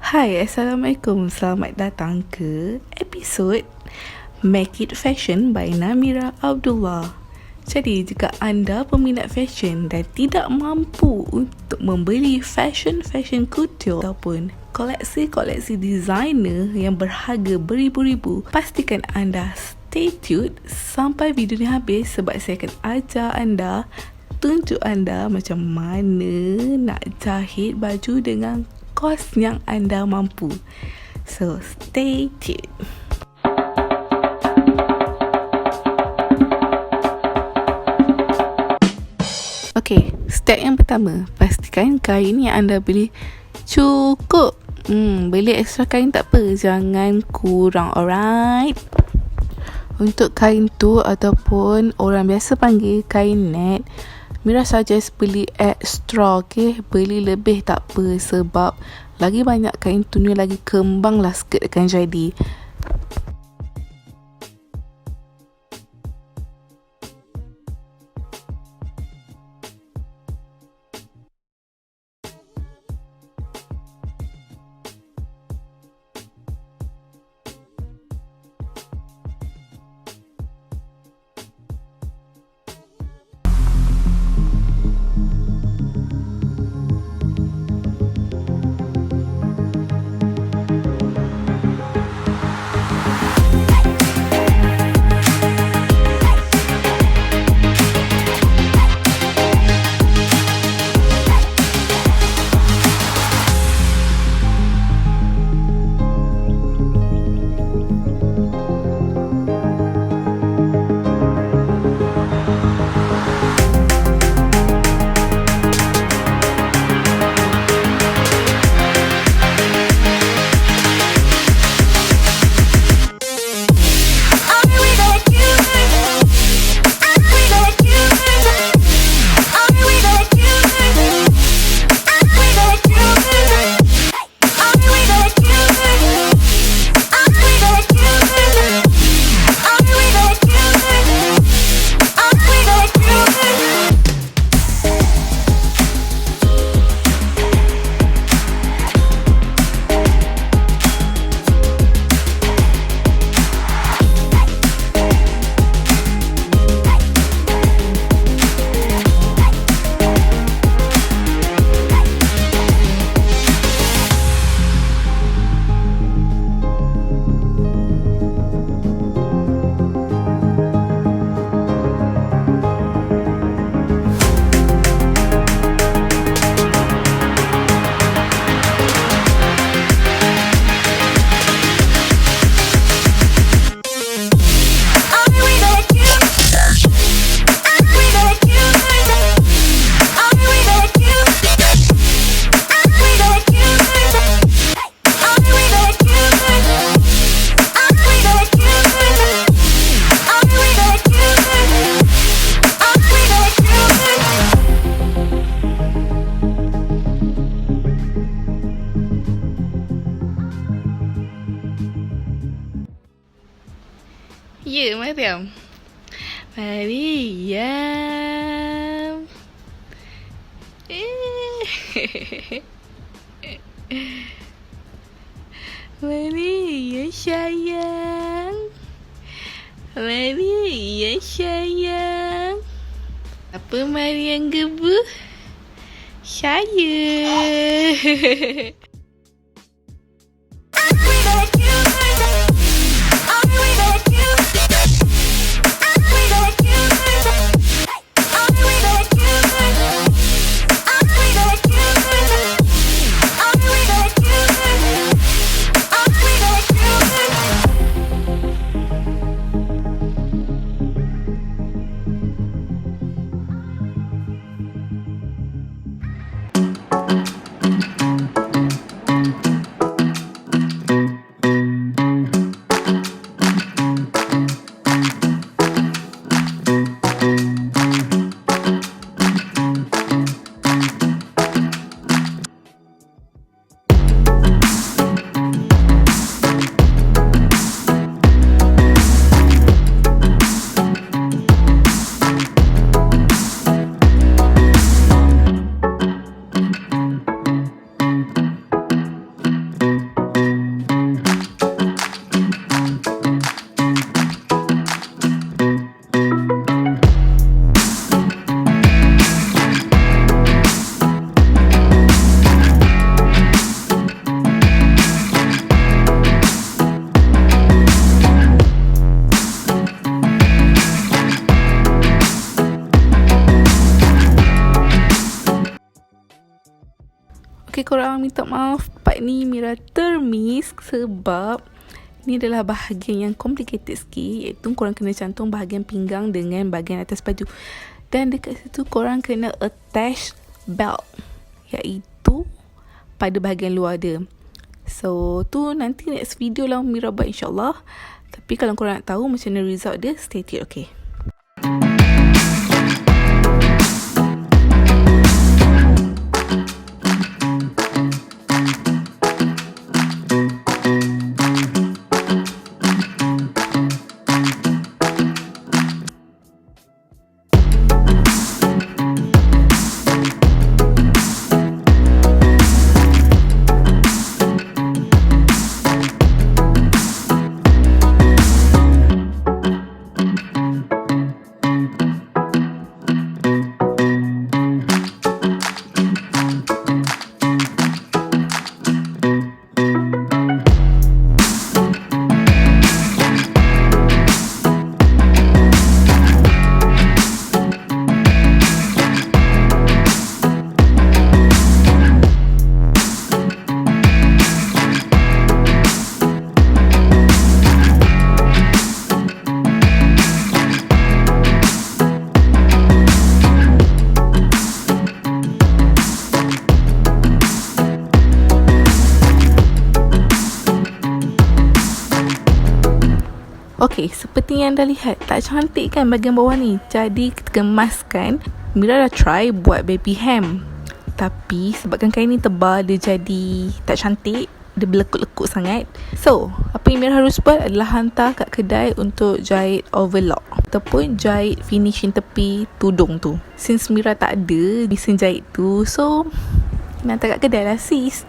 Hai, Assalamualaikum. Selamat datang ke episod Make It Fashion by Mira Abdullah. Jadi, jika anda peminat fashion dan tidak mampu untuk membeli fashion couture ataupun koleksi designer yang berharga beribu-ribu, pastikan anda stay tuned sampai video ni habis sebab saya akan ajar anda, tunjuk anda macam mana nak jahit baju dengan kos yang anda mampu. So, stay tuned. Okay, step yang pertama, pastikan kain yang anda beli cukup. Beli extra kain tak apa, jangan kurang, alright? Untuk kain tu ataupun orang biasa panggil kain net, Mira suggest beli extra, okay? Beli lebih tak apa sebab lagi banyak kain tu ni lagi kembang lah skirt akan jadi. Ya, Mariam. Maria sayang. Maria sayang. Apa Mariam gebu? Saya. Okay, korang minta maaf part ni Mira termiss sebab ni adalah bahagian yang complicated sikit, iaitu korang kena cantum bahagian pinggang dengan bahagian atas baju. Dan dekat situ korang kena attach belt, iaitu pada bahagian luar dia. So tu nanti next video lah Mira buat, insyaAllah. Tapi kalau korang nak tahu macam mana result dia, stay tune, okay? Okay, seperti yang anda lihat, tak cantik kan bahagian bawah ni? Jadi kemaskan, Mira dah try buat baby hem, tapi sebabkan kain ni tebal, dia jadi tak cantik, dia berlekuk-lekuk sangat. So, apa yang Mira harus buat adalah hantar kat kedai untuk jahit overlock ataupun jahit finishing tepi tudung tu. Since Mira tak ada mesin jahit tu, so hantar kat kedai lah sis.